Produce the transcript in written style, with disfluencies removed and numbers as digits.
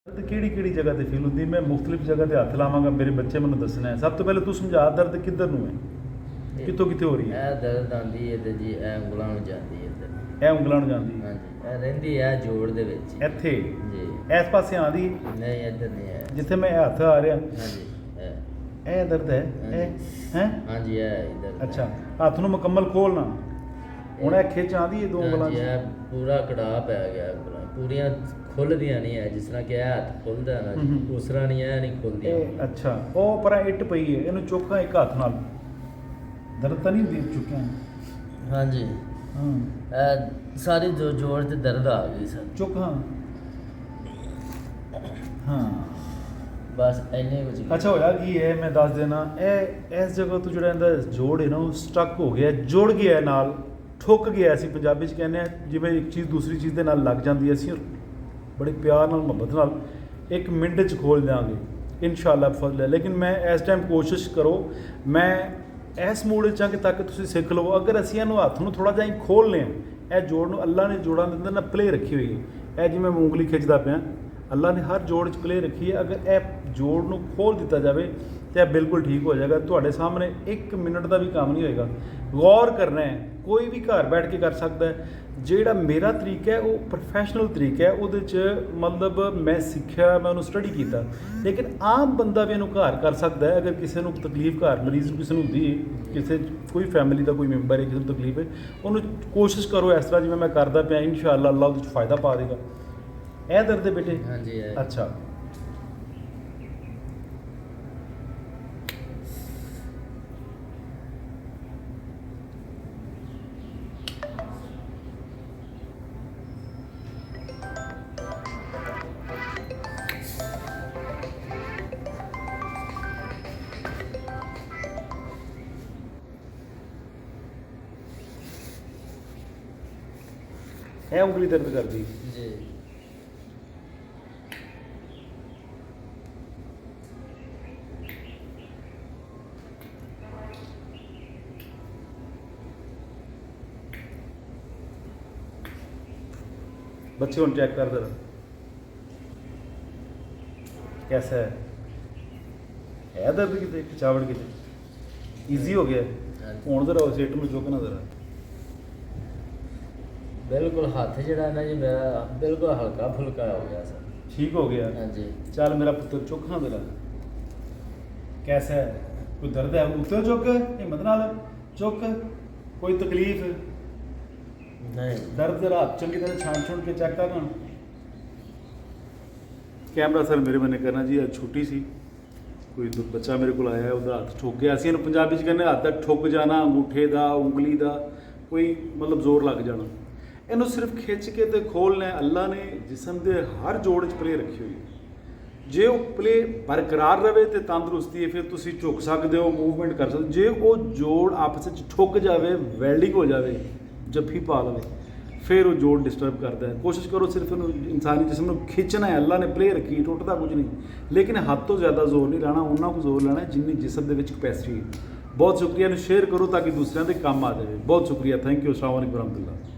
दर्द ਕਿਹੜੀ जगह ਤੇ ਫੀਲ ਹੁੰਦੀ? ਮੈਂ ਮੁxtਲਿਫ ਜਗ੍ਹਾ ਤੇ ਹੱਥ ਲਾਵਾਂਗਾ, ਮੇਰੇ ਬੱਚੇ ਮੈਨੂੰ ਦੱਸਣਾ ਹੈ। ਸਭ ਤੋਂ ਪਹਿਲੇ ਤੂੰ ਸਮਝਾ ਦਰਦ ਕਿੱਧਰ ਨੂੰ ਹੈ, ਕਿੱਥੋਂ ਕਿੱਥੇ ਹੋ ਰਹੀ ਹੈ? ਇਹ ਦਰਦ ਆਉਂਦੀ ਹੈ ਤੇ ਜੀ ਇਹ ਉਂਗਲਾਂ ਨੂੰ ਜਾਂਦੀ ਹੈ ਇੱਧਰ। ਇਹ ਉਂਗਲਾਂ ਨੂੰ ਜਾਂਦੀ ਹੈ? ਹਾਂਜੀ, ਇਹ ਰਹਿੰਦੀ ਹੈ ਜੋੜ ਦੇ ਵਿੱਚ ਹੀ। ਇੱਥੇ ਜੀ ਇਸ ਪਾਸੇ ਆਉਂਦੀ? ਨਹੀਂ ਇੱਧਰ ਨਹੀਂ ਹੈ। ਜਿੱਥੇ ਮੈਂ ਹੱਥ ਆ ਰਿਹਾ ਹਾਂਜੀ ਇਹ ਦਰਦ ਹੈ? ਇਹ ਹੈ? ਹਾਂਜੀ ਇਹ ਇੱਧਰ। ਅੱਛਾ, ਹੱਥ ਨੂੰ ਮੁਕੰਮਲ ਖੋਲਣਾ। ਹੁਣ ਇਹ ਖਿੱਚ ਆਉਂਦੀ ਹੈ ਦੋ ਉਂਗਲਾਂ ਹਾਂਜੀ 'ਚ? ਇਹ ਪੂਰਾ ਕੜਾਹ ਪੈ ਗਿਆ, ਉਂਗਲਾਂ ਪੂਰੀਆਂ ਖੁੱਲਦੀਆਂ ਨਹੀਂ ਹੈ। ਜਿਸ ਤਰ੍ਹਾਂ ਕਿ ਇਹ ਹੱਥ ਖੁੱਲਦਾ ਨਾ ਜੀ, ਉਸ ਤਰ੍ਹਾਂ ਨਹੀਂ ਇਹ ਨਹੀਂ ਖੁੱਲਦੀਆਂ। ਇਹ ਅੱਛਾ, ਉਹ ਪਰ ਇੱਟ ਪਈ ਹੈ, ਇਹਨੂੰ ਚੁੱਕਾਂ ਇੱਕ ਹੱਥ ਨਾਲ। ਦਰਦ ਤਾਂ ਨਹੀਂ ਹੁੰਦੀ ਚੁੱਕਿਆ? ਹਾਂਜੀ ਹਾਂ ਇਹ ਸਾਰੀ ਜੋ ਜੋੜ ਤੇ ਦਰਦ ਆ ਗਈ ਸਰ। ਚੁੱਕ। ਹਾਂ ਹਾਂ ਬਸ ਇੰਨੇ ਕੁਝ। ਅੱਛਾ, ਹੋਇਆ ਕੀ ਹੈ ਮੈਂ ਦੱਸ ਦੇਣਾ। ਇਹ ਇਸ ਜਗ੍ਹਾ ਤੋਂ ਜਿਹੜਾ ਇਹਦਾ ਜੋੜ ਹੈ ਨਾ ਉਹ ਸਟਕ ਹੋ ਗਿਆ, ਜੁੜ ਗਿਆ ਨਾਲ, ਠੁੱਕ ਗਿਆ। ਅਸੀਂ ਪੰਜਾਬੀ 'ਚ ਕਹਿੰਦੇ ਹਾਂ ਜਿਵੇਂ ਇੱਕ ਚੀਜ਼ ਦੂਸਰੀ ਚੀਜ਼ ਦੇ ਨਾਲ ਲੱਗ ਜਾਂਦੀ ਹੈ, ਅਸੀਂ ਬੜੇ ਪਿਆਰ ਨਾਲ ਮੁਹੱਬਤ ਨਾਲ 1 ਮਿੰਟ 'ਚ ਖੋਲ੍ਹ ਦਿਆਂਗੇ ਇਨਸ਼ਾਅੱਲਾ ਫਜ਼ਲ ਹੈ। ਲੇਕਿਨ ਮੈਂ ਇਸ ਟਾਈਮ ਕੋਸ਼ਿਸ਼ ਕਰੋ, ਮੈਂ ਇਸ ਮੂਡ 'ਚ ਹਾਂ ਕਿ ਤਾਂ ਕਿ ਤੁਸੀਂ ਸਿੱਖ ਲਵੋ। ਅਗਰ ਅਸੀਂ ਇਹਨੂੰ ਹੱਥ ਨੂੰ ਥੋੜ੍ਹਾ ਜਿਹਾ ਹੀ ਖੋਲ੍ਹਨੇ ਆ, ਇਹ ਜੋੜ ਨੂੰ ਅੱਲਾ ਨੇ ਜੋੜਾਂ ਦੇ ਅੰਦਰ ਨਾ ਪਲੇ ਰੱਖੀ ਹੋਈ ਹੈ। ਇਹ ਜਿਵੇਂ ਮੈਂ ਉਂਗਲੀ ਖਿੱਚਦਾ ਪਿਆ, ਅੱਲਾ ਨੇ ਹਰ ਜੋੜ 'ਚ ਪਲੇ ਰੱਖੀ ਹੈ। ਅਗਰ ਇਹ ਜੋੜ ਨੂੰ ਖੋਲ੍ਹ ਦਿੱਤਾ ਜਾਵੇ ਤਾਂ ਇਹ ਬਿਲਕੁਲ ਠੀਕ ਹੋ ਜਾਏਗਾ। ਤੁਹਾਡੇ ਸਾਹਮਣੇ 1 ਮਿੰਟ ਦਾ ਵੀ ਕੰਮ ਨਹੀਂ ਹੋਏਗਾ। ਗੌਰ ਕਰਨਾ ਹੈ, ਕੋਈ ਵੀ ਘਰ ਬੈਠ ਕੇ ਕਰ ਸਕਦਾ ਹੈ। ਜਿਹੜਾ ਮੇਰਾ ਤਰੀਕਾ ਹੈ ਉਹ ਪ੍ਰੋਫੈਸ਼ਨਲ ਤਰੀਕਾ ਹੈ, ਉਹਦੇ 'ਚ ਮਤਲਬ ਮੈਂ ਸਿੱਖਿਆ, ਮੈਂ ਉਹਨੂੰ ਸਟੱਡੀ ਕੀਤਾ। ਲੇਕਿਨ ਆਮ ਬੰਦਾ ਵੀ ਇਹਨੂੰ ਘਰ ਕਰ ਸਕਦਾ ਹੈ। ਅਗਰ ਕਿਸੇ ਨੂੰ ਤਕਲੀਫ, ਘਰ ਮਰੀਜ਼ ਨੂੰ ਕਿਸੇ ਨੂੰ ਹੁੰਦੀ ਹੈ, ਕਿਸੇ ਕੋਈ ਫੈਮਿਲੀ ਦਾ ਕੋਈ ਮੈਂਬਰ ਹੈ ਕਿਸੇ ਨੂੰ ਤਕਲੀਫ ਹੈ, ਉਹਨੂੰ ਕੋਸ਼ਿਸ਼ ਕਰੋ ਇਸ ਤਰ੍ਹਾਂ ਜਿਵੇਂ ਮੈਂ ਕਰਦਾ ਪਿਆ, ਇਨਸ਼ਾਅੱਲਾ ਅੱਲਾ ਉਹਦੇ 'ਚ ਫਾਇਦਾ ਪਾ ਦੇਗਾ। ਇਹ ਦਰਦ ਹੈ ਬੇਟੇ? ਹਾਂਜੀ ਇਹ। ਅੱਛਾ, ਇਹ ਉਂਗਲੀ ਦਰਦ ਕਰਦੀ? ਜੀ बच्चे ਹੁਣ चेक कर जरा कैसा है? दर्द कितने खिंचावट कितने ईजी हो गया? ਹੁਣ जरा सीट में चुकना जरा। ਬਿਲਕੁਲ ਹੱਥ ਜਿਹੜਾ ਨਾ ਜੀ ਮੇਰਾ ਬਿਲਕੁਲ ਹਲਕਾ ਫੁਲਕਾ ਹੋ ਗਿਆ ਸਰ। ठीक हो गया? ਹਾਂਜੀ चल मेरा पुत्र चुक हाँ जरा। कैसा है? कोई दर्द है? उत्ते चुक, हिम्मत नाल चुक। कोई तकलीफ? ਨਹੀਂ दर्द जरा हाथ चंगी तरह छान छुन के चेक करना। कैमरा सर मेरे बने करना जी। आज छुट्टी सी, कोई बच्चा मेरे को आया है, ਉਹਦਾ ਹੱਥ ਠੁੱਕ ਗਿਆ। ਅਸੀਂ ਇਹਨੂੰ ਪੰਜਾਬੀ 'ਚ ਕਹਿੰਦੇ ਹੱਥ ਦਾ ਠੁੱਕ ਜਾਣਾ, ਅੰਗੂਠੇ ਦਾ, ਉਂਗਲੀ ਦਾ ਕੋਈ ਮਤਲਬ ਜ਼ੋਰ ਲੱਗ ਜਾਣਾ। ਇਹਨੂੰ ਸਿਰਫ ਖਿੱਚ ਕੇ ਤੇ ਖੋਲ੍ਹਣਾ ਹੈ। ਅੱਲਾ ਨੇ ਜਿਸਮ ਦੇ ਹਰ ਜੋੜ 'ਚ ਪਲੇ ਰੱਖੀ ਹੋਈ ਹੈ। ਜੇ ਉਹ ਪਲੇ ਬਰਕਰਾਰ ਰਵੇ ਤੇ ਤੰਦਰੁਸਤੀ ਹੈ, ਫਿਰ ਤੁਸੀਂ ਝੁਕ ਸਕਦੇ ਹੋ, ਮੂਵਮੈਂਟ ਕਰ ਸਕਦੇ ਹੋ। ਜੇ ਉਹ ਜੋੜ ਆਪਸ ਵਿੱਚ ਠੁੱਕ ਜਾਵੇ, ਵੈਲਡਿੰਗ ਹੋ ਜਾਵੇ, ਜੱਫੀ ਪਾ ਲਵੇ, ਫਿਰ ਉਹ ਜੋੜ ਡਿਸਟਰਬ ਕਰਦਾ ਹੈ। ਕੋਸ਼ਿਸ਼ ਕਰੋ ਸਿਰਫ ਇਹਨੂੰ ਇਨਸਾਨੀ ਜਿਸਮ ਨੂੰ ਖਿੱਚਣਾ ਹੈ। ਅੱਲਾ ਨੇ ਪਲੇ ਰੱਖੀ, ਟੁੱਟਦਾ ਕੁਝ ਨਹੀਂ। ਲੇਕਿਨ ਹੱਦ ਤੋਂ ਜ਼ਿਆਦਾ ਜ਼ੋਰ ਨਹੀਂ ਲਾਣਾ, ਉਹਨਾਂ ਕੁ ਜ਼ੋਰ ਲਾਣਾ ਜਿੰਨੀ ਜਿਸਮ ਦੇ ਵਿੱਚ ਕਪੈਸਿਟੀ ਹੈ। ਬਹੁਤ ਸ਼ੁਕਰੀਆ, ਇਹਨੂੰ ਸ਼ੇਅਰ ਕਰੋ ਤਾਂ ਕਿ ਦੂਸਰਿਆਂ ਦੇ ਕੰਮ ਆ ਜਾਵੇ। ਬਹੁਤ ਸ਼ੁਕਰੀਆ, ਥੈਂਕ ਯੂ, ਅਸਲਾਮ ਵਾਲੇਕੁਮ ਵਰਹਿਮਤੁਲਾਹ।